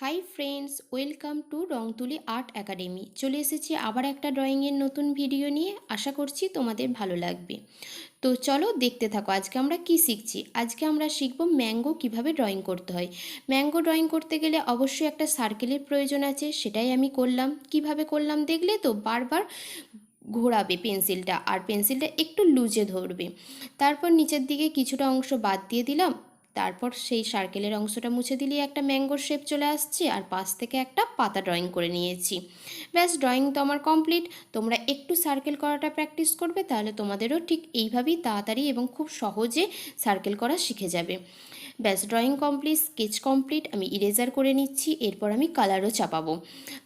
Hi friends, welcome to রং তুলি art academy. চলে এসেছি আবার একটা ড্রয়িংয়ের নতুন ভিডিও নিয়ে। আশা করছি তোমাদের ভালো লাগবে। তো চলো দেখতে থাকো আজকে আমরা কি শিখছি। আজকে আমরা শিখব ম্যাঙ্গো কিভাবে ড্রয়িং করতে হয়। ম্যাঙ্গো ড্রয়িং করতে গেলে অবশ্যই একটা সার্কেলের প্রয়োজন আছে, সেটাই আমি করলাম। কিভাবে করলাম দেখলে তো? বারবার ঘোরাবে পেন্সিলটা, আর পেন্সিলটা একটু লুজে ধরবে। তারপর নিচের দিকে কিছুটা অংশ বাদ দিয়ে দিলাম। তারপর সেই সার্কেলের অংশটা মুছে দিলেই একটা ম্যাঙ্গোর শেপ চলে আসছে, আর পাশ থেকে একটা পাতা ড্রয়িং করে নিয়েছি। ব্যাস, ড্রয়িং তো আমার কমপ্লিট। তোমরা একটু সার্কেল করাটা প্র্যাকটিস করবে, তাহলে তোমাদেরও ঠিক এইভাবেই তাড়াতাড়ি এবং খুব সহজে সার্কেল করা শিখে যাবে। ব্যাস, ড্রয়িং কমপ্লিট, স্কেচ কমপ্লিট। আমি ইরেজার করে নিচ্ছি, এরপর আমি কালারও চাপাবো।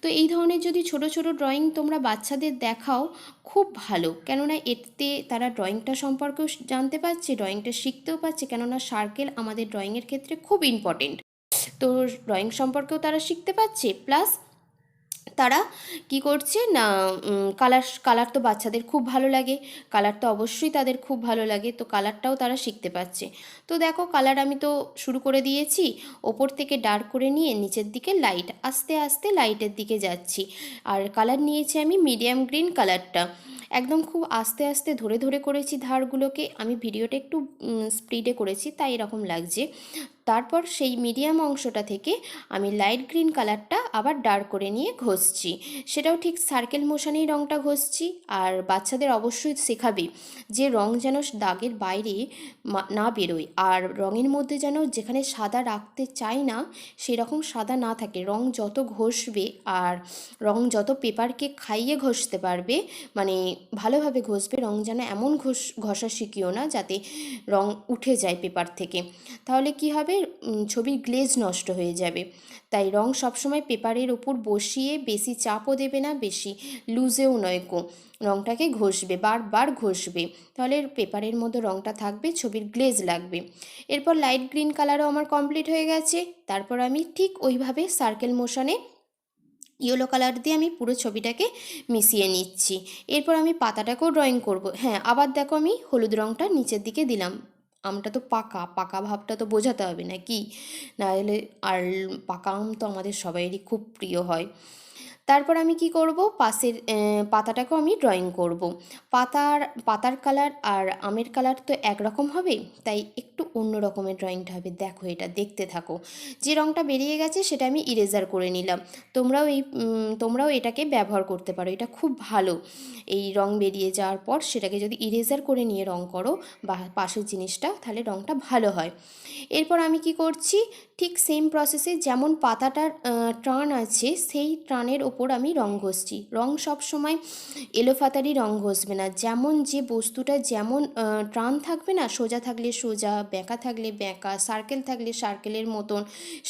তো এই ধরনের যদি ছোট ছোট ড্রয়িং তোমরা বাচ্চাদের দেখাও, খুব ভালো। কেননা এতে তারা ড্রয়িংটা সম্পর্কেও জানতে পারছে, ড্রয়িংটা শিখতেও পারছে। কেননা সার্কেল আমাদের ড্রয়িংয়ের ক্ষেত্রে খুব ইম্পর্টেন্ট। তো ড্রয়িং সম্পর্কেও তারা শিখতে পারছে, প্লাস তারা কি করছে না, কালার তো বাচ্চাদের খুব ভালো লাগে। কালার তো অবশ্যই তাদের খুব ভালো লাগে, তো কালারটাও তারা শিখতে পারছে। তো দেখো, কালার আমি তো শুরু করে দিয়েছি। ওপর থেকে ডার্ক করে নিয়ে নিচের দিকে লাইট, আস্তে আস্তে লাইটের দিকে যাচ্ছি। আর কালার নিয়েছি আমি মিডিয়াম গ্রিন কালারটা। একদম খুব আস্তে আস্তে ধরে ধরে করেছি ধারগুলোকে। আমি ভিডিওটা একটু স্পিডে করেছি, তাই এরকম লাগছে। তারপর সেই মিডিয়াম অংশটা থেকে আমি লাইট গ্রিন কালারটা আবার ডার্ক করে নিয়ে ঘষছি। সেটাও ঠিক সার্কেল মোশনেই রঙটা ঘষছি। আর বাচ্চাদের অবশ্যই শেখাবে যে রঙ যেন দাগের বাইরে না বেরোয়, আর রঙের মধ্যে যেন যেখানে সাদা রাখতে চাই না সেরকম সাদা না থাকে। রঙ যত ঘষবে আর রঙ যত পেপারকে খাইয়ে ঘষতে পারবে, মানে ভালোভাবে ঘষবে, রঙ যেন এমন ঘষা শিখিও না যাতে রঙ উঠে যায় পেপার থেকে। তাহলে কি হবে, ছবির গ্লেজ নষ্ট হয়ে যাবে। তাই রঙ সবসময় পেপারের ওপর বসিয়ে বেশি চাপও দেবে না, বেশি লুজেও নয় কো। রঙটাকে ঘষবে, বারবার ঘষবে, তাহলে পেপারের মধ্যে রঙটা থাকবে, ছবির গ্লেজ লাগবে। এরপর লাইট গ্রিন কালারও আমার কমপ্লিট হয়ে গেছে। তারপর আমি ঠিক ওইভাবে সার্কেল মোশনে ইয়েলো কালার দিয়ে আমি পুরো ছবিটাকে মিশিয়ে নিচ্ছি। এরপর আমি পাতাটাকেও ড্রয়িং করব। হ্যাঁ, আবার দেখো আমি হলুদ রঙটা নিচের দিকে দিলাম। আমটা তো পাকা, পাকা ভাবটা তো বোঝাতে হবে না কি, নাহলে আর পাকা আম তো আমাদের সবাইয়েরই খুব প্রিয় হয়। তারপর আমি কি করব, পাশের পাতাটাকেও আমি ড্রয়িং করব। পাতার কালার আর আমের কালার তো একরকম হবে, তাই একটু অন্য রকমের ড্রয়িংটা হবে। দেখো, এটা দেখতে থাকো। যে রঙটা বেরিয়ে গেছে সেটা আমি ইরেজার করে নিলাম। তোমরাও এটাকে ব্যবহার করতে পারো, এটা খুব ভালো। এই রং বেরিয়ে যাওয়ার পর সেটাকে যদি ইরেজার করে নিয়ে রং করো বা পাশের জিনিসটা, তাহলে রঙটা ভালো হয়। এরপর আমি কি করছি, ঠিক সেম প্রসেসে যেমন পাতাটার টান আছে, সেই টানের ওপর আমি রং ঘষছি। রং সবসময় এলোপাতাড়ি রং ঘষবে না, যেমন যে বস্তুটা যেমন টান থাকবে না, সোজা থাকলে সোজা, বেঁকা থাকলে বেঁকা, সার্কেল থাকলে সার্কেলের মতন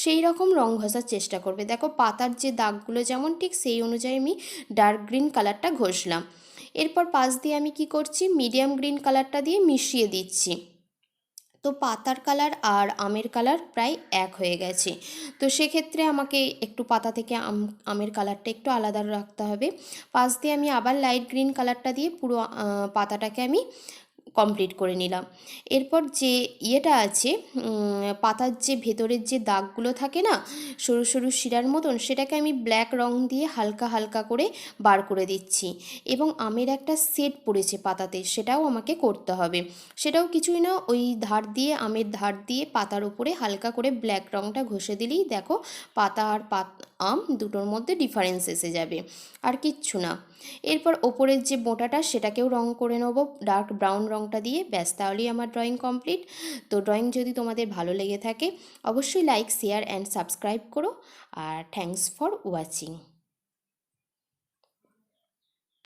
সেই রকম রং ঘষার চেষ্টা করবে। দেখো, পাতার যে দাগগুলো যেমন, ঠিক সেই অনুযায়ী আমি ডার্ক গ্রিন কালারটা ঘষলাম। এরপর পাশ দিয়ে আমি কি করছি, মিডিয়াম গ্রিন কালারটা দিয়ে মিশিয়ে দিচ্ছি। তো পাতার কালার আর আমের কালার প্রায় এক হয়ে গেছে। তো সেক্ষেত্রে আমাকে একটু পাতা থেকে আমের কালারটা একটু আলাদা রাখতে হবে। পাশ দিয়ে আমি আবার লাইট গ্রিন কালারটা দিয়ে পুরো পাতাটাকে আমি কমপ্লিট করে নিলাম। এরপর যে ইয়েটা আছে, পাতার যে ভেতরের যে দাগগুলো থাকে না, সরু সরু শিরার মতন, সেটাকে আমি ব্ল্যাক রং দিয়ে হালকা হালকা করে বার করে দিচ্ছি। এবং আমের একটা সেট পড়েছে পাতাতে, সেটাও আমাকে করতে হবে। সেটাও কিছুই না, ওই আমের ধার দিয়ে পাতার উপরে হালকা করে ব্ল্যাক রংটা ঘষে দিলেই দেখো পাতা আর আম দুটোর মধ্যে ডিফারেন্স এসে যাবে, আর কিচ্ছু না। এরপর ওপরের যে বোঁটাটা সেটাকেও রং করে নেব ডার্ক ব্রাউন রংটা দিয়ে। ব্যাস, তাহলেই আমার ড্রয়িং কমপ্লিট। তো ড্রয়িং যদি তোমাদের ভালো লেগে থাকে, অবশ্যই লাইক, শেয়ার অ্যান্ড সাবস্ক্রাইব করো। আর থ্যাঙ্কস ফর ওয়াচিং।